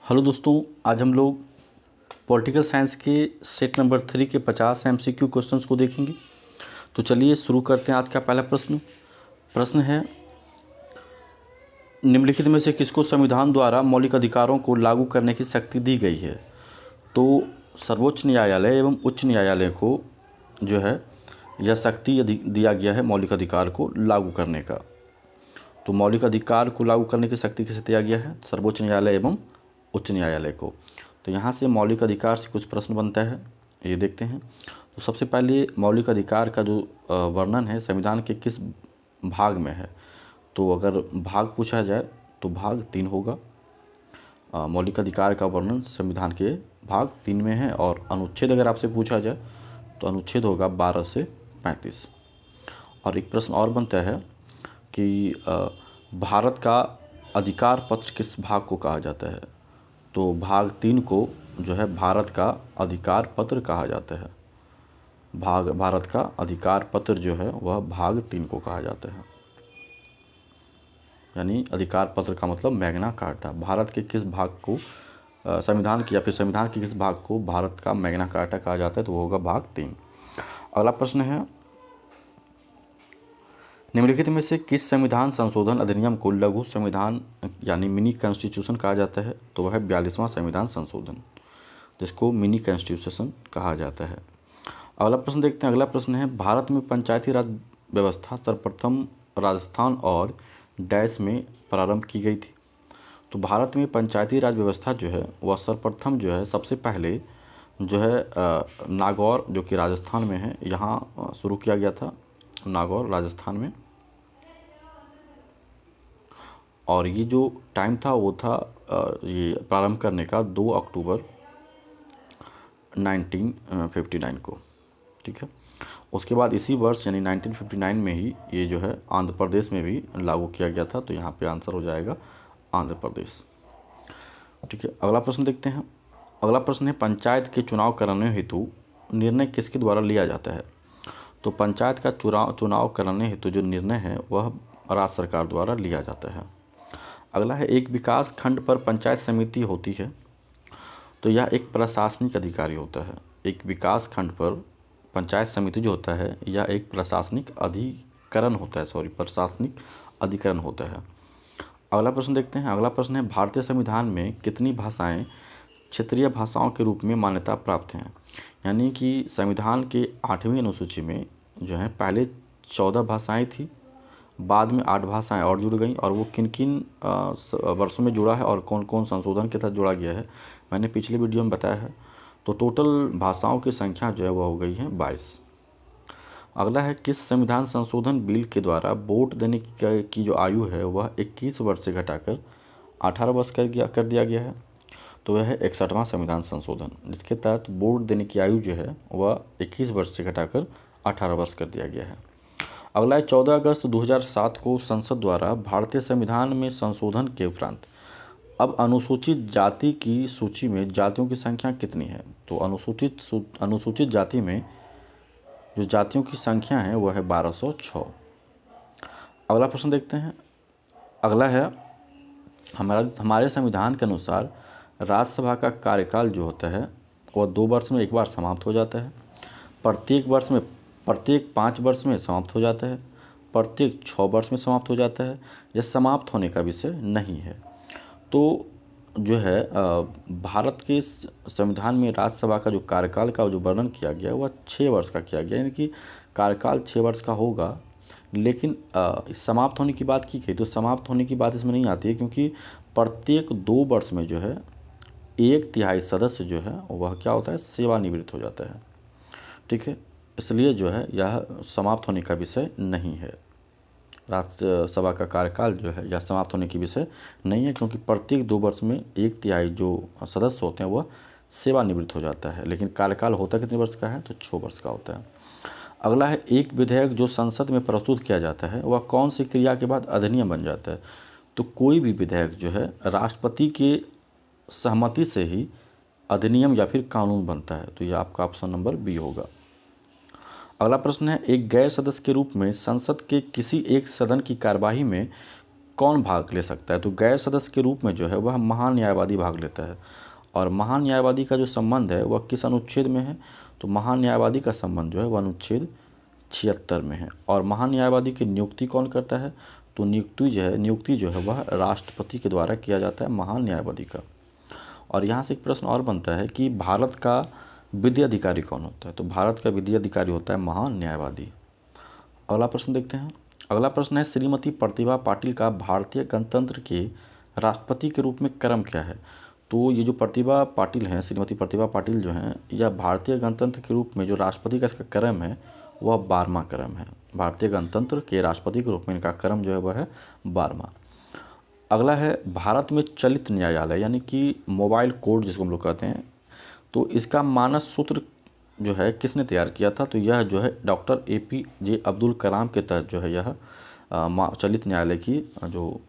Hello दोस्तों, आज हम लोग पॉलिटिकल साइंस के सेट नंबर 3 के 50 एमसीक्यू क्वेश्चंस को देखेंगे। तो चलिए शुरू करते हैं। आज का पहला प्रश्न है, निम्नलिखित में से किसको संविधान द्वारा मौलिक अधिकारों को लागू करने की शक्ति दी गई है? तो सर्वोच्च न्यायालय एवं उच्च न्यायालय को जो है यह शक्ति दिया गया है मौलिक अधिकार को लागू करने का। तो मौलिक अधिकार को लागू करने की शक्ति किसे दिया गया है? सर्वोच्च न्यायालय एवं उच्च न्यायालय को। तो यहाँ से मौलिक अधिकार से कुछ प्रश्न बनता है, ये देखते हैं। तो सबसे पहले मौलिक अधिकार का जो वर्णन है संविधान के किस भाग में है? तो अगर भाग पूछा जाए तो भाग 3 होगा। मौलिक अधिकार का वर्णन संविधान के भाग 3 में है। और अनुच्छेद अगर आपसे पूछा जाए तो अनुच्छेद होगा 12 से 35। और एक प्रश्न और बनता है कि भारत का अधिकार पत्र किस भाग को कहा जाता है? तो भाग 3 को जो है भारत का अधिकार पत्र कहा जाता है। भारत का अधिकार पत्र जो है वह भाग 3 को कहा जाता है। यानी अधिकार पत्र का मतलब मैग्ना कार्टा। भारत के किस भाग को संविधान की या फिर संविधान के किस भाग को भारत का मैग्ना कार्टा कहा जाता है? तो वो होगा भाग 3। अगला प्रश्न है, निम्नलिखित में से किस संविधान संशोधन अधिनियम को लघु संविधान यानी मिनी कॉन्स्टिट्यूशन कहा जाता है? तो वह है 42वां संविधान संशोधन, जिसको मिनी कॉन्स्टिट्यूशन कहा जाता है। अगला प्रश्न देखते हैं। अगला प्रश्न है, भारत में पंचायती राज व्यवस्था सर्वप्रथम राजस्थान और डैश में प्रारंभ की गई थी। तो भारत में पंचायती राज व्यवस्था जो है वह सर्वप्रथम जो है सबसे पहले जो है नागौर, जो कि राजस्थान में है, यहाँ शुरू किया गया था, नागौर राजस्थान में। और ये जो टाइम था वो था ये प्रारंभ करने का 2 अक्टूबर 1959 को। ठीक है। उसके बाद इसी वर्ष यानी 1959 में ही ये जो है आंध्र प्रदेश में भी लागू किया गया था। तो यहाँ पे आंसर हो जाएगा आंध्र प्रदेश। ठीक है। अगला प्रश्न देखते हैं। अगला प्रश्न है, पंचायत के चुनाव कराने हेतु निर्णय किसके द्वारा लिया जाता है? तो पंचायत का चुनाव कराने हेतु जो निर्णय है वह राज्य सरकार द्वारा लिया जाता है। अगला है, एक विकास खंड पर पंचायत समिति होती है। तो यह एक प्रशासनिक अधिकारी होता है। एक विकास खंड पर पंचायत समिति जो होता है यह एक प्रशासनिक अधिकरण होता है, प्रशासनिक अधिकरण होता है। अगला प्रश्न देखते हैं। अगला प्रश्न है, भारतीय संविधान में कितनी भाषाएं क्षेत्रीय भाषाओं के रूप में मान्यता प्राप्त हैं? यानी कि संविधान के 8वीं अनुसूची में जो है पहले 14 भाषाएं थी, बाद में 8 भाषाएं और जुड़ गई। और वो किन किन वर्षों में जुड़ा है और कौन कौन संशोधन के तहत जोड़ा गया है मैंने पिछले वीडियो में बताया है। तो टोटल भाषाओं की संख्या जो है वह हो गई है 22। अगला है, किस संविधान संशोधन बिल के द्वारा वोट देने की जो आयु है वह 21 वर्ष से घटाकर 18 वर्ष कर दिया गया है? तो वह है 61वां संविधान संशोधन, जिसके तहत वोट देने की आयु जो है वह 21 वर्ष से घटाकर 18 वर्ष कर दिया गया है। अगला है, 14 अगस्त 2007 को संसद द्वारा भारतीय संविधान में संशोधन के उपरांत अब अनुसूचित जाति की सूची में जातियों की संख्या कितनी है? तो अनुसूचित जाति में जो जातियों की संख्या है वह है 1206। अगला प्रश्न देखते हैं। अगला है, हमारे संविधान के अनुसार राज्यसभा का कार्यकाल जो होता है वह 2 वर्ष में एक बार समाप्त हो जाता है। प्रत्येक 5 वर्ष में समाप्त हो जाता है, प्रत्येक 6 वर्ष में समाप्त हो जाता है। यह समाप्त होने का विषय नहीं है। तो जो है भारत के संविधान में राज्यसभा का जो कार्यकाल का जो वर्णन किया गया वह 6 वर्ष का किया गया, यानी कि कार्यकाल 6 वर्ष का होगा। लेकिन समाप्त होने की बात की गई तो समाप्त होने की बात इसमें नहीं आती है, क्योंकि प्रत्येक 2 वर्ष में जो है 1/3 सदस्य जो है वह क्या होता है, सेवानिवृत्त हो जाता है। ठीक है। इसलिए जो है यह समाप्त होने का विषय नहीं है। राज्यसभा का कार्यकाल जो है यह समाप्त होने की विषय नहीं है, क्योंकि प्रत्येक 2 वर्ष में 1/3 जो सदस्य होते हैं वह सेवानिवृत्त हो जाता है। लेकिन कार्यकाल होता कितने वर्ष का है? तो 6 वर्ष का होता है। अगला है, एक विधेयक जो संसद में प्रस्तुत किया जाता है वह कौन सी क्रिया के बाद अधिनियम बन जाता है? तो कोई भी विधेयक जो है राष्ट्रपति के सहमति से ही अधिनियम या फिर कानून बनता है। तो यह आपका ऑप्शन नंबर बी होगा। अगला प्रश्न है, एक गैर सदस्य के रूप में संसद के किसी एक सदन की कार्यवाही में कौन भाग ले सकता है? तो गैर सदस्य के रूप में जो है वह महान्यायवादी भाग लेता है। और महान्यायवादी का जो संबंध है वह किस अनुच्छेद में है? तो महान्यायवादी का संबंध जो है वह अनुच्छेद 76 में है। और महान्यायवादी की नियुक्ति कौन करता है? तो नियुक्ति जो है वह राष्ट्रपति के द्वारा किया जाता है महान्यायवादी का। और यहाँ से एक प्रश्न और बनता है कि भारत का विधि अधिकारी कौन होता है? तो भारत का विधि अधिकारी होता है महान्यायवादी। अगला प्रश्न देखते हैं। अगला प्रश्न है, श्रीमती प्रतिभा पाटिल का भारतीय गणतंत्र के राष्ट्रपति के रूप में क्रम क्या है? तो ये जो प्रतिभा पाटिल हैं, श्रीमती प्रतिभा पाटिल जो हैं, यह भारतीय गणतंत्र के रूप में जो राष्ट्रपति का इसका क्रम है वह 12वां क्रम है। भारतीय गणतंत्र के राष्ट्रपति के रूप में इनका क्रम जो है वह है 12वां। अगला है, भारत में चलित न्यायालय यानी कि मोबाइल कोर्ट जिसको हम लोग कहते हैं, तो इसका मानस सूत्र जो है किसने तैयार किया था? तो यह जो है डॉक्टर APJ अब्दुल कलाम के तहत जो है यह चलित न्यायालय की जो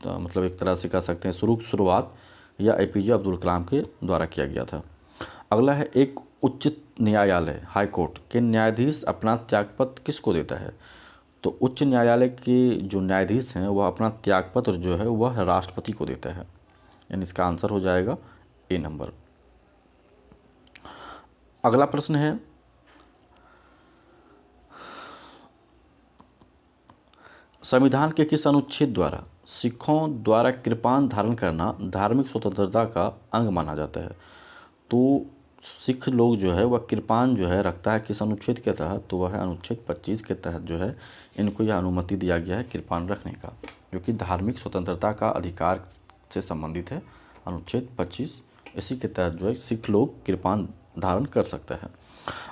मतलब एक तरह से कह सकते हैं शुरुआत या APJ अब्दुल कलाम के द्वारा किया गया था। अगला है, एक उच्च न्यायालय हाई कोर्ट के न्यायाधीश अपना त्यागपत्र किसको देता है? तो उच्च न्यायालय के जो न्यायाधीश हैं वह अपना त्यागपत्र जो है वह राष्ट्रपति को देता है। यानी इसका आंसर हो जाएगा A नंबर। अगला प्रश्न है, संविधान के किस अनुच्छेद द्वारा सिखों द्वारा कृपाण धारण करना धार्मिक स्वतंत्रता का अंग माना जाता है? तो सिख लोग जो है वह कृपाण जो है रखता है किस अनुच्छेद के तहत? तो वह है अनुच्छेद 25 के तहत जो है इनको यह अनुमति दिया गया है कृपाण रखने का, जो कि धार्मिक स्वतंत्रता का अधिकार से संबंधित है। अनुच्छेद 25 इसी के तहत जो है सिख लोग कृपाण धारण कर सकता है।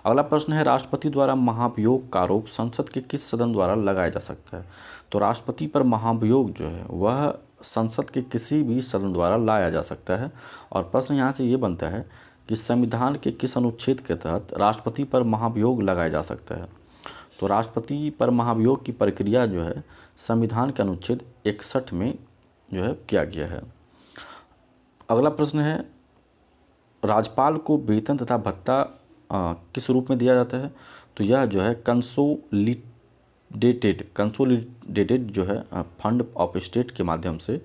अगला प्रश्न है, राष्ट्रपति द्वारा महाभियोग का आरोप संसद के किस सदन द्वारा लगाया जा सकता है? तो राष्ट्रपति पर महाभियोग जो है वह संसद के किसी भी सदन द्वारा लाया जा सकता है। और प्रश्न यहाँ से ये बनता है कि संविधान के किस अनुच्छेद के तहत राष्ट्रपति पर महाभियोग लगाया जा सकता है? तो राष्ट्रपति पर महाभियोग की प्रक्रिया जो है संविधान के अनुच्छेद 61 में जो है किया गया है। अगला प्रश्न है, राज्यपाल को वेतन तथा भत्ता किस रूप में दिया जाता है? तो यह जो है कंसोलिडेटेड जो है फंड ऑफ स्टेट के माध्यम से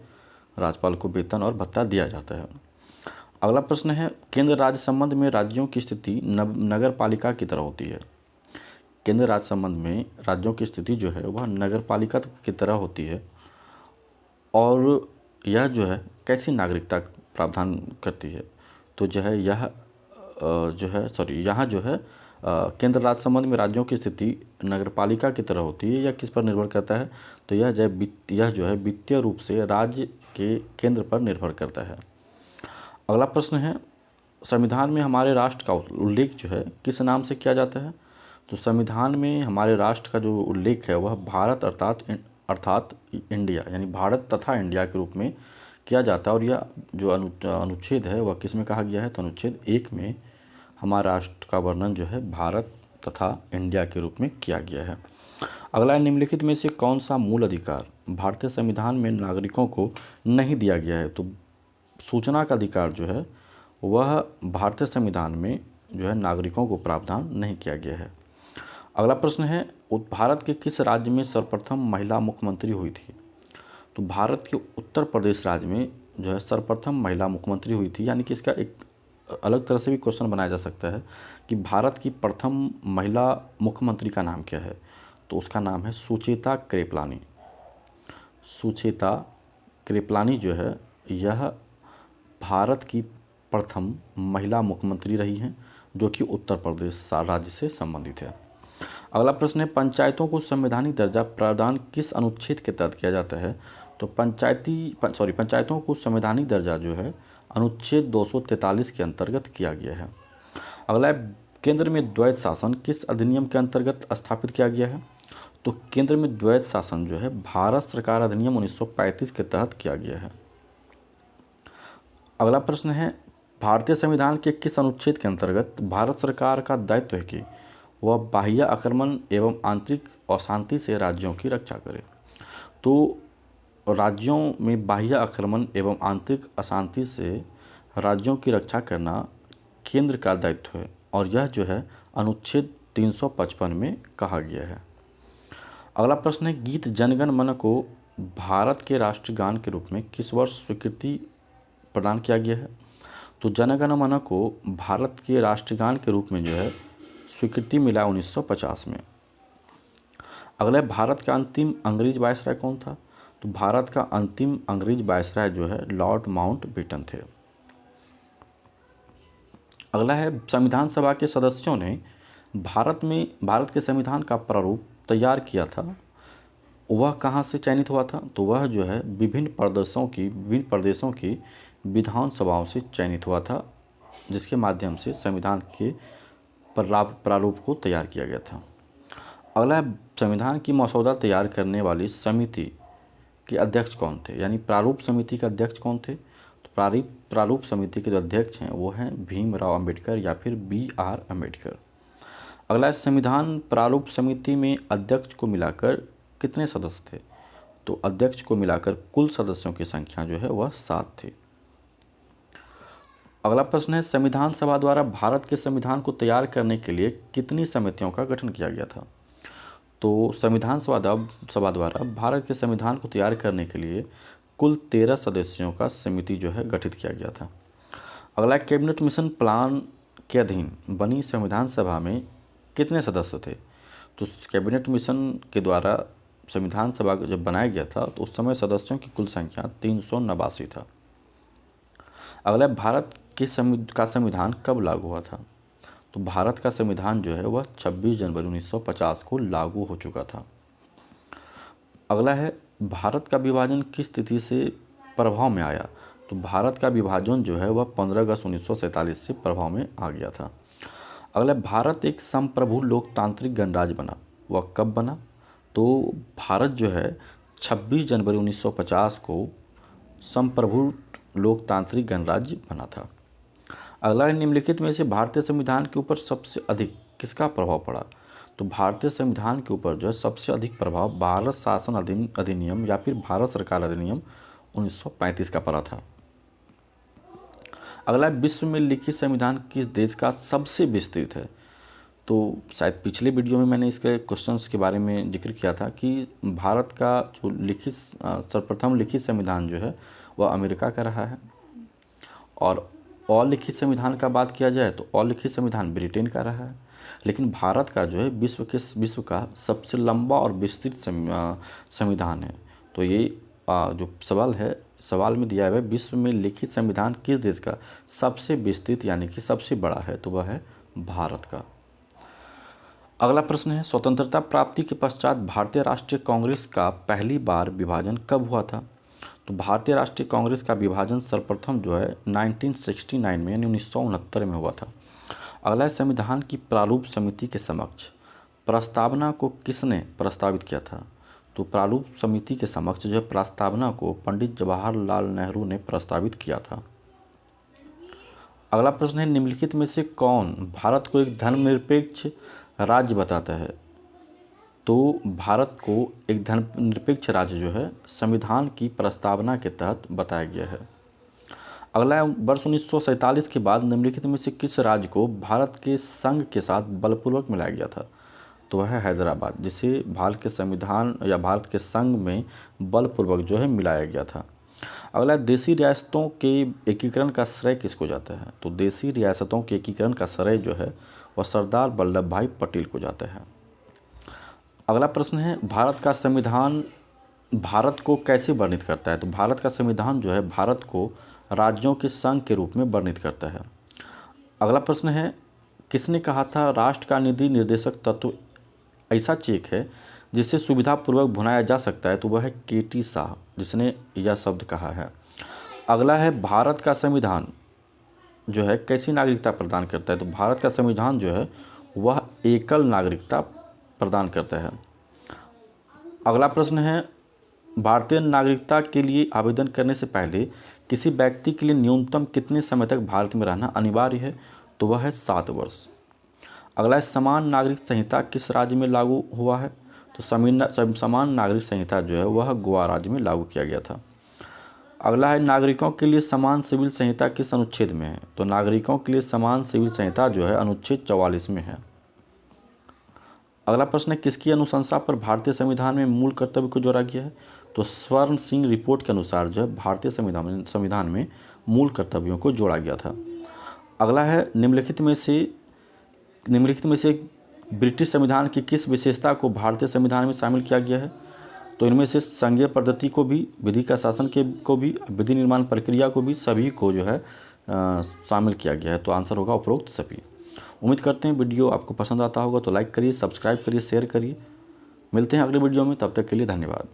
राज्यपाल को वेतन और भत्ता दिया जाता है। अगला प्रश्न है, केंद्र राज्य संबंध में राज्यों की स्थिति नगर पालिका की तरह होती है। केंद्र राज्य संबंध में राज्यों की स्थिति जो है वह नगर पालिका की तरह होती है। और यह जो है कैसी नागरिकता प्रावधान करती है? तो जो है यह यहाँ जो है केंद्र राज्य संबंध में राज्यों की स्थिति नगरपालिका की तरह होती है। यह किस पर निर्भर करता है? तो यह जो है वित्तीय रूप से राज्य के केंद्र पर निर्भर करता है। अगला प्रश्न है, संविधान में हमारे राष्ट्र का उल्लेख जो है किस नाम से किया जाता है? तो संविधान में हमारे राष्ट्र का जो उल्लेख है वह भारत अर्थात इंडिया यानी भारत तथा इंडिया के रूप में किया जाता है। और यह जो अनुच्छेद है वह किस में कहा गया है? तो अनुच्छेद 1 में हमारे राष्ट्र का वर्णन जो है भारत तथा इंडिया के रूप में किया गया है। अगला, निम्नलिखित में से कौन सा मूल अधिकार भारतीय संविधान में नागरिकों को नहीं दिया गया है? तो सूचना का अधिकार जो है वह भारतीय संविधान में जो है नागरिकों को प्रावधान नहीं किया गया है। अगला प्रश्न है, भारत के किस राज्य में सर्वप्रथम महिला मुख्यमंत्री हुई थी? तो भारत के उत्तर प्रदेश राज्य में जो है सर्वप्रथम महिला मुख्यमंत्री हुई थी। यानी कि इसका एक अलग तरह से भी क्वेश्चन बनाया जा सकता है कि भारत की प्रथम महिला मुख्यमंत्री का नाम क्या है? तो उसका नाम है सुचेता कृपलानी। सुचेता कृपलानी जो है यह भारत की प्रथम महिला मुख्यमंत्री रही हैं, जो कि उत्तर प्रदेश राज्य से संबंधित है। अगला प्रश्न है, पंचायतों को संवैधानिक दर्जा प्रदान किस अनुच्छेद के तहत किया जाता है? तो पंचायतों को संवैधानिक दर्जा जो है अनुच्छेद 243 के अंतर्गत किया गया है। अगला है, केंद्र में द्वैध शासन किस अधिनियम के अंतर्गत स्थापित किया गया है? तो केंद्र में द्वैध शासन जो है भारत सरकार अधिनियम 1935 के तहत किया गया है। अगला प्रश्न है, भारतीय संविधान के किस अनुच्छेद के अंतर्गत भारत सरकार का दायित्व है कि वह बाह्य आक्रमण एवं आंतरिक अशांति से राज्यों की रक्षा करे? तो राज्यों में बाह्य आक्रमण एवं आंतरिक अशांति से राज्यों की रक्षा करना केंद्र का दायित्व है, और यह जो है अनुच्छेद 355 में कहा गया है। अगला प्रश्न है, गीत जनगण मन को भारत के राष्ट्रगान के रूप में किस वर्ष स्वीकृति प्रदान किया गया है? तो जन गण मन को भारत के राष्ट्रगान के रूप में जो है स्वीकृति मिला 1950 में। अगला है, भारत का अंतिम अंग्रेज वायसराय कौन था? तो भारत का अंतिम अंग्रेज वायसराय जो है लॉर्ड माउंटबेटन थे। अगला है, संविधान सभा के सदस्यों ने भारत के संविधान का प्रारूप तैयार किया था, वह कहाँ से चयनित हुआ था? तो वह जो है विभिन्न प्रदेशों की विधानसभाओं से चयनित हुआ था, जिसके माध्यम से संविधान के प्रारूप को तैयार किया गया था। अगला है, संविधान की मसौदा तैयार करने वाली समिति के अध्यक्ष कौन थे? यानी प्रारूप समिति के अध्यक्ष कौन थे? तो प्रारूप समिति के जो अध्यक्ष हैं वो हैं भीमराव अंबेडकर या फिर BR अम्बेडकर। अगला है, संविधान प्रारूप समिति में अध्यक्ष को मिलाकर कितने सदस्य थे? तो अध्यक्ष को मिलाकर कुल सदस्यों की संख्या जो है वह 7 थी। अगला प्रश्न है, संविधान सभा द्वारा भारत के संविधान को तैयार करने के लिए कितनी समितियों का गठन किया गया था? तो संविधान सभा द्वारा भारत के संविधान को तैयार करने के लिए कुल 13 सदस्यों का समिति जो है गठित किया गया था। अगला, कैबिनेट मिशन प्लान के अधीन बनी संविधान सभा में कितने सदस्य थे? तो कैबिनेट मिशन के द्वारा संविधान सभा जब बनाया गया था तो उस समय सदस्यों की कुल संख्या 389 था। अगला, भारत के संविधान कब लागू हुआ था? तो भारत का संविधान जो है वह 26 जनवरी 1950 को लागू हो चुका था। अगला है, भारत का विभाजन किस तिथि से प्रभाव में आया? तो भारत का विभाजन जो है वह 15 अगस्त 1947 से प्रभाव में आ गया था। अगला, भारत एक संप्रभु लोकतांत्रिक गणराज्य बना, वह कब बना? तो भारत जो है 26 जनवरी 1950 को संप्रभु लोकतांत्रिक गणराज्य बना था। अगला, निम्नलिखित में से भारतीय संविधान के ऊपर सबसे अधिक किसका प्रभाव पड़ा? तो भारतीय संविधान के ऊपर जो है सबसे अधिक प्रभाव भारत शासन अधिनियम या फिर भारत सरकार अधिनियम 1935 का पड़ा था। अगला, विश्व में लिखित संविधान किस देश का सबसे विस्तृत है? तो शायद पिछले वीडियो में मैंने इसके क्वेश्चंस के बारे में जिक्र किया था कि भारत का जो सर्वप्रथम लिखित संविधान जो है वह अमेरिका का रहा है, और अलिखित संविधान का बात किया जाए तो अलिखित संविधान ब्रिटेन का रहा है। लेकिन भारत का जो है विश्व का सबसे लंबा और विस्तृत संविधान है। तो ये जो सवाल में दिया हुआ है, विश्व में लिखित संविधान किस देश का सबसे विस्तृत यानी कि सबसे बड़ा है? तो वह है भारत का। अगला प्रश्न है, स्वतंत्रता प्राप्ति के पश्चात भारतीय राष्ट्रीय कांग्रेस का पहली बार विभाजन कब हुआ था? तो भारतीय राष्ट्रीय कांग्रेस का विभाजन सर्वप्रथम जो है 1969 में यानी 1969 में हुआ था। अगला, संविधान की प्रारूप समिति के समक्ष प्रस्तावना को किसने प्रस्तावित किया था? तो प्रारूप समिति के समक्ष जो है प्रस्तावना को पंडित जवाहरलाल नेहरू ने प्रस्तावित किया था। अगला प्रश्न है, निम्नलिखित में से कौन भारत को एक धर्मनिरपेक्ष राज्य बताता है? तो भारत को एक धर्मनिरपेक्ष राज्य जो है संविधान की प्रस्तावना के तहत बताया गया है। अगला, वर्ष 1947 के बाद निम्नलिखित में से किस राज्य को भारत के संघ के साथ बलपूर्वक मिलाया गया था? तो वह है हैदराबाद, जिसे भारत के संविधान या भारत के संघ में बलपूर्वक जो है मिलाया गया था। अगला, देशी रियासतों के एकीकरण का श्रेय किसको जाता है? तो देशी रियासतों के एकीकरण का श्रेय जो है वह सरदार वल्लभ भाई पटेल को जाता है। अगला प्रश्न है, भारत का संविधान भारत को कैसे वर्णित करता है? तो भारत का संविधान जो है भारत को राज्यों के संघ के रूप में वर्णित करता है। अगला प्रश्न है, किसने कहा था राष्ट्र का निधि निर्देशक तत्व ऐसा चेक है जिसे सुविधापूर्वक भुनाया जा सकता है? तो वह है KT शाह, जिसने यह शब्द कहा है। अगला है, भारत का संविधान जो है कैसी नागरिकता प्रदान करता है? तो भारत का संविधान जो है वह एकल नागरिकता प्रदान करता है। अगला प्रश्न है, भारतीय नागरिकता के लिए आवेदन करने से पहले किसी व्यक्ति के लिए न्यूनतम कितने समय तक भारत में रहना अनिवार्य है? तो वह है 7 वर्ष। अगला है, समान नागरिक संहिता किस राज्य में लागू हुआ है? तो समान नागरिक संहिता जो है वह गोवा राज्य में लागू किया गया था। अगला है, नागरिकों के लिए समान सिविल संहिता किस अनुच्छेद में है? तो नागरिकों के लिए समान सिविल संहिता जो है अनुच्छेद 44 में है। अगला प्रश्न है, किसकी अनुशंसा पर भारतीय संविधान में मूल कर्तव्य को जोड़ा गया है? तो स्वर्ण सिंह रिपोर्ट के अनुसार जो है भारतीय संविधान में मूल कर्तव्यों को जोड़ा गया था। अगला है निम्नलिखित में से ब्रिटिश संविधान की किस विशेषता को भारतीय संविधान में शामिल किया गया है? तो इनमें से संघीय पद्धति को भी, विधि का शासन को भी, विधि निर्माण प्रक्रिया को भी, सभी को जो है शामिल किया गया है। तो आंसर होगा उपरोक्त सभी। उम्मीद करते हैं वीडियो आपको पसंद आता होगा, तो लाइक करिए, सब्सक्राइब करिए, शेयर करिए। मिलते हैं अगले वीडियो में, तब तक के लिए धन्यवाद।